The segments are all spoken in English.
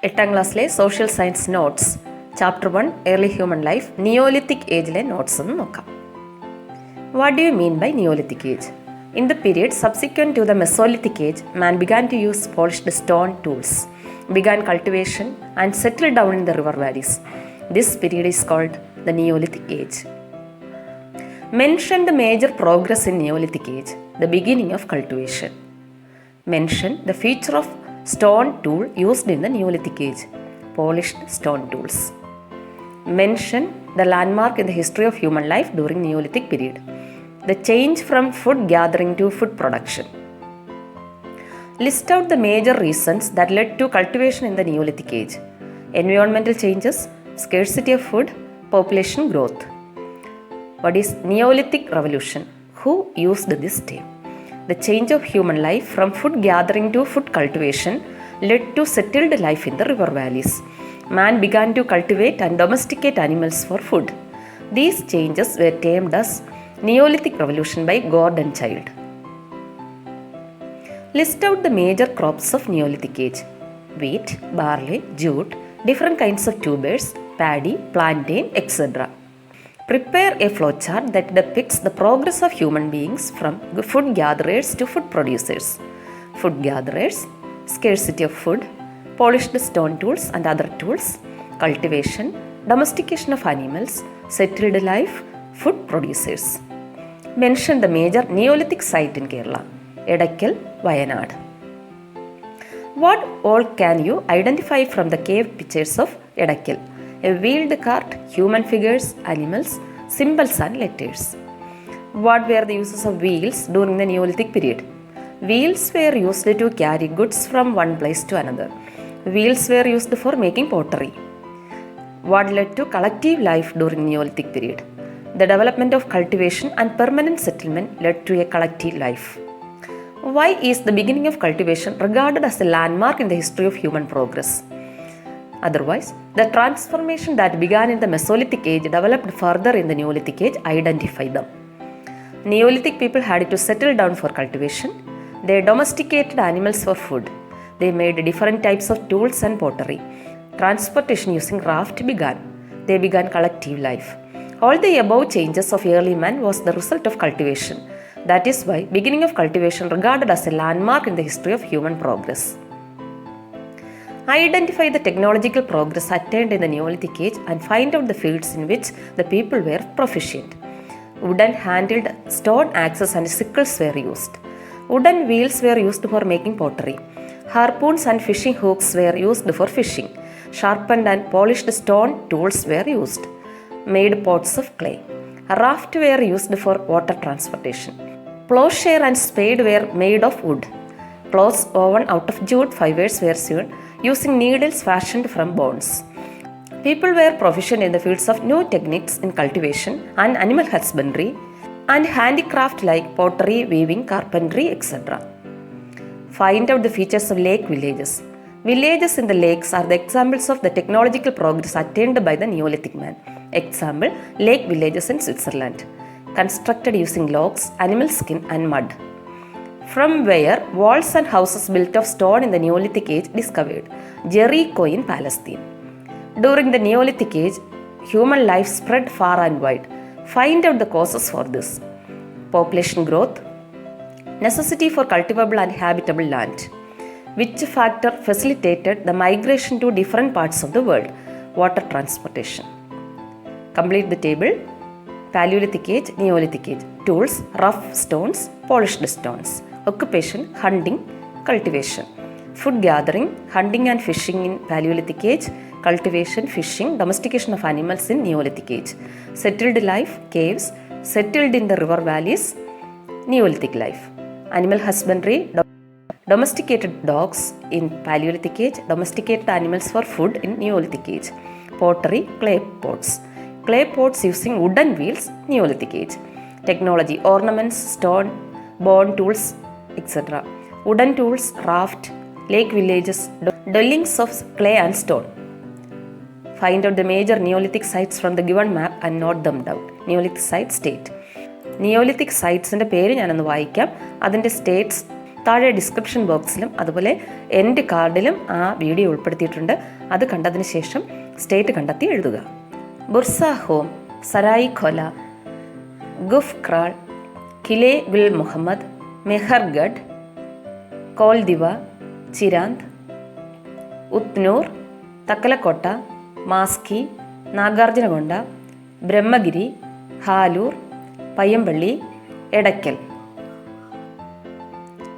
8ാം ക്ലാസ്സിലെ social science notes chapter 1 early human life neolithic ഏജിലെ notes ഒന്ന് നോക്കാം. What do you mean by neolithic age? In the period subsequent to the Mesolithic age, man began to use polished stone tools, began cultivation and settled down in the river valleys. This period is called the Neolithic age. Mention the major progress in Neolithic age, the beginning of cultivation. Mention the feature of stone tool used in the Neolithic age, polished stone tools. Mention the landmark in the history of human life during Neolithic period, the change from food gathering to food production. List out the major reasons that led to cultivation in the Neolithic age: environmental changes, scarcity of food, population growth. What is Neolithic revolution? Who used this term? The change of human life from food gathering to food cultivation led to settled life in the river valleys. Man began to cultivate and domesticate animals for food. These changes were termed as Neolithic revolution by Gordon Childe. List out the major crops of Neolithic age: wheat, barley, jute, different kinds of tubers, paddy, plantain, etc. Prepare a flowchart that depicts the progress of human beings from food gatherers to food producers. Food gatherers, scarcity of food, polished stone tools and other tools, cultivation, domestication of animals, settled life, food producers. Mention the major Neolithic site in Kerala: Edakkal, Wayanad. What all can you identify from the cave pictures of Edakkal? A wheeled cart, human figures, animals, symbols and letters. What were the uses of wheels during the Neolithic period? Wheels were used to carry goods from one place to another. Wheels were used for making pottery. What led to collective life during Neolithic period? The development of cultivation and permanent settlement led to a collective life. Why is the beginning of cultivation regarded as a landmark in the history of human progress? Otherwise, the transformation that began in the Mesolithic age developed further in the Neolithic age. Identify them. Neolithic people had to settle down for cultivation. They domesticated animals for food. They made different types of tools and pottery. Transportation using raft began. They began collective life. All the above changes of early man was the result of cultivation. That is why beginning of cultivation regarded as a landmark in the history of human progress. Identify the technological progress attained in the Neolithic age and find out the fields in which the people were proficient. Wooden handled stone axes and sickles were used. Wooden wheels were used for making pottery. Harpoons and fishing hooks were used for fishing. Sharpened and polished stone tools were used. Made pots of clay. A raft were used for water transportation. Plowshare and spade were made of wood. Clothes woven out of jute fibers were sewn using needles fashioned from bones. People were proficient in the fields of new techniques in cultivation and animal husbandry and handicraft like pottery, weaving, carpentry, etc. Find out the features of lake villages. Villages in the lakes are the examples of the technological progress attained by the Neolithic man. Example: lake villages in Switzerland, constructed using logs, animal skin and mud. From where walls and houses built of stone in the Neolithic age discovered: Jericho in Palestine. During the Neolithic age, human life spread far and wide. Find out the causes for this: population growth, necessity for cultivable and habitable land. Which factor facilitated the migration to different parts of the world? Water transportation. Complete the table. Paleolithic age, Neolithic age. Tools: rough stones, polished stones. Occupation: hunting, cultivation. Food gathering: hunting and fishing in Paleolithic age. Cultivation, fishing, domestication of animals in Neolithic age. Settled life: caves. Settled in the river valleys, Neolithic life. Animal husbandry: domesticated dogs in Paleolithic age. Domesticated animals for food in Neolithic age. Pottery, clay pots. Clay pots using wooden wheels, Neolithic age. Technology: ornaments, stone, bone tools, etc. Wooden tools, raft, lake villages, dwellings of clay and stone. Find out the major Neolithic sites from the given map and note them down. Neolithic site state. Neolithic sites in the പേര് ഞാനൊന്ന് വായിക്കാം. അതിൻ്റെ States താഴെ description ബോക്സിലും അതുപോലെ end കാർഡിലും ആ video ഉൾപ്പെടുത്തിയിട്ടുണ്ട്. അത് കണ്ടതിന് ശേഷം സ്റ്റേറ്റ് കണ്ടെത്തി എഴുതുക. ബുർസ ഹോം, സരായി ഖോല, ഗുഫ് ക്രാൾ, കിലെ ഗുൽ മുഹമ്മദ്, മെഹർഗഡ്, കോൽദിവ, ചിരാന്ത്, ഉത്നൂർ, തക്കലക്കോട്ട, മാസ്കി, നാഗാർജുനകൊണ്ട, ബ്രഹ്മഗിരി, ഹാലൂർ, പയ്യമ്പള്ളി, എടയ്ക്കൽ.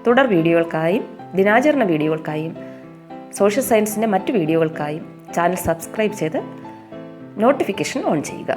തുടർ വീഡിയോകൾക്കായും ദിനാചരണ വീഡിയോകൾക്കായും സോഷ്യൽ സയൻസിൻ്റെ മറ്റ് വീഡിയോകൾക്കായും ചാനൽ സബ്സ്ക്രൈബ് ചെയ്ത് നോട്ടിഫിക്കേഷൻ ഓൺ ചെയ്യുക.